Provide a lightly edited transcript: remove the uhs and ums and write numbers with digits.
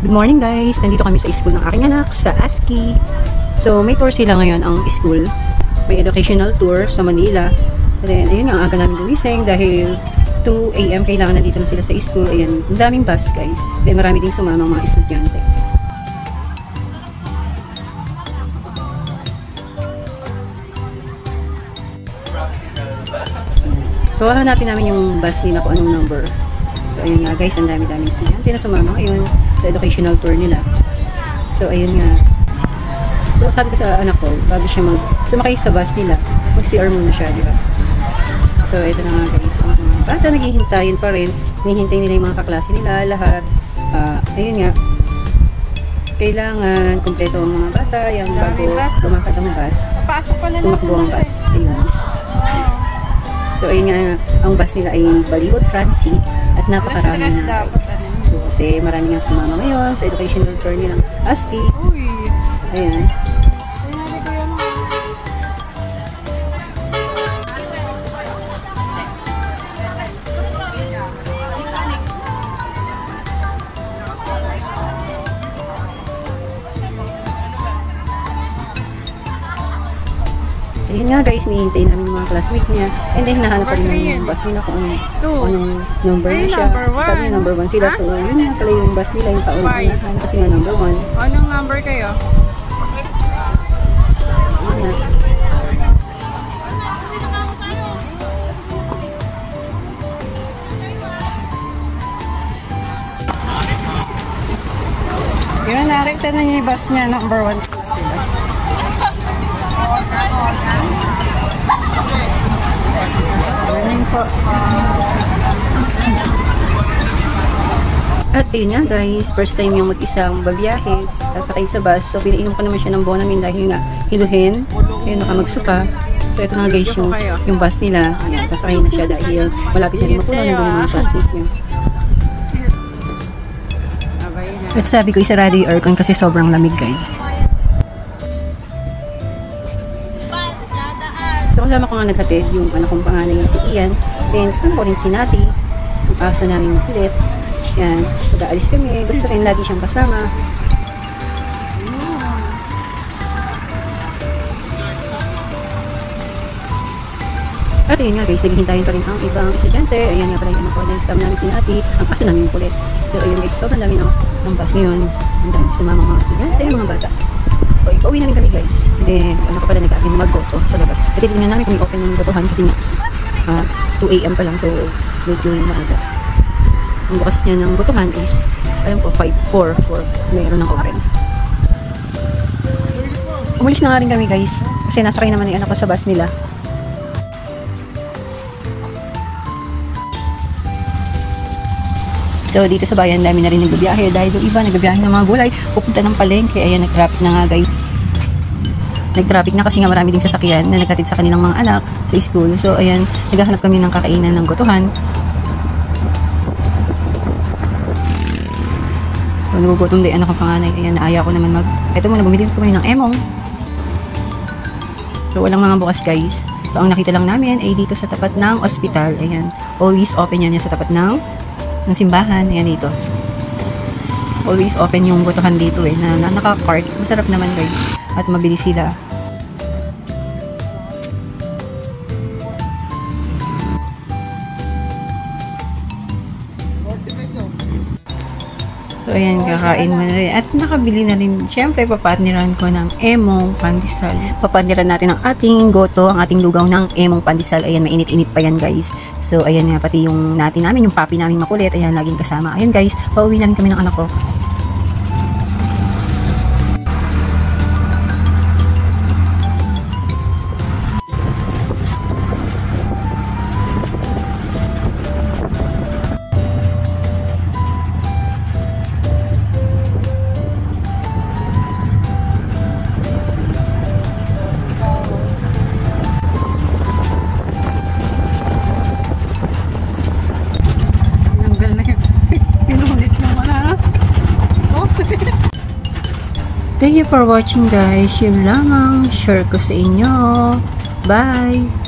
Good morning guys! Nandito kami sa school ng aking anak, sa ASCII. So may tour sila ngayon ang school. May educational tour sa Manila. And then ayun nga, ang aga namin gumising dahil 2 AM kailangan nandito na sila sa school. Ayan, ang daming bus guys. Then marami din sumamang mga estudyante. So hahanapin namin yung bus nila kung anong number. So ayun nga guys, ang dami-daming estudyante na sumama ngayon sa educational tour nila. So ayun nga. So sabi ko sa anak ko, bago siya sumakay sa bus nila, mag-CR muna siya, di ba? So ito na nga guys, ang mga bata naghihintayin pa rin. Hinihintay nila yung mga kaklase nila, lahat. Ayun nga. Kailangan kumpleto ang mga bata, yung bago lumakad ang bus. Tumakbo ang bus. Ayun. So ayun nga, ang bus nila ay Ballywood Transit at napakarami na guys. So kasi marami nga sumama ngayon sa educational tour nilang ASCII. Ayan. Ayun nga guys, nihintay namin yung mga classmate niya. And then hinahanap pa rin yung bus nila kung anong number na siya. Sabi niya number 1 sila. So yun nga pala yung bus nila, yung paunahan kasi nga number 1. Anong number kayo? Yun, narekta na niya yung bus niya, number 1 sila. Morning po. At ayun nga guys, first time yung mag-isang babiyahe, sasakay sa bus. So pinainom ko naman siya ng Bonamin dahil nga hiluhin, ayun nakamagsuka. So ito na guys yung bus nila. Ayan, sasakay na siya dahil malapit na rin mapunan nandun yung mga classmate niya. At sabi ko isarado yung aircon kasi sobrang lamig guys. So kasama ko nga naghatid yung anak kong panganay na si Ian. Then kasama ko rin si Nati, yung aso namin makulit. Yan, pag-aalis kami, gusto rin lagi siyang kasama. At yun nga guys, naghihintayin pa rin ang ibang estudyante. Ayan nga pala yung anak ko, kasama namin si Nati, ang aso namin makulit. So ayun guys, sobrang dami ng bus ngayon. Ang dami sumama mga estudyante, mga bata. So, pauwi namin kami guys. Then, ano ko pala nag-aagin mag-goto sa labas. At titignan namin kung open yung gotohan kasi nga 2 AM pa lang. So, medyo maaga. Ang bukas niya ng gotohan is, alam ko, 4 mayroon ng open. Umalis na nga rin kami guys. Kasi nasakay naman yung anak ko sa bus nila. So, dito sa bayan, dami na rin nagbabiyahe. Dahil yung iba, nagbabiyahe ng mga gulay. Pupunta ng palengke. Ayan, nag-traffic na nga guys. Nag-traffic na kasi nga marami din sasakyan na nagkatid sa kanilang mga anak sa school. So, ayan, naghahanap kami ng kakainan ng gotohan. So, nagugutom din anak ko panganay. Ayan, naaya ko naman Ito muna, bumili ko ng emong. So, walang mga bukas guys. So, ang nakita lang namin ay dito sa tapat ng ospital. Ayan, always open yan sa tapat ng simbahan. Ayan dito. Always open yung gotohan dito na naka-card. Masarap naman guys. At mabilis sila. So ayan, kakain mo na rin. At nakabili na rin. Siyempre, papartneran ko ng emong pandesal. Papartneran natin ang ating goto, ang ating lugaw ng emong pandesal. Ayan, mainit-init pa yan guys. So ayan nga, pati yung namin, yung papi namin makulit. Ayan, laging kasama. Ayan guys, pauwi na rin kami ng anak ko. Thank you for watching guys. Yun lamang. Share ko sa inyo. Bye!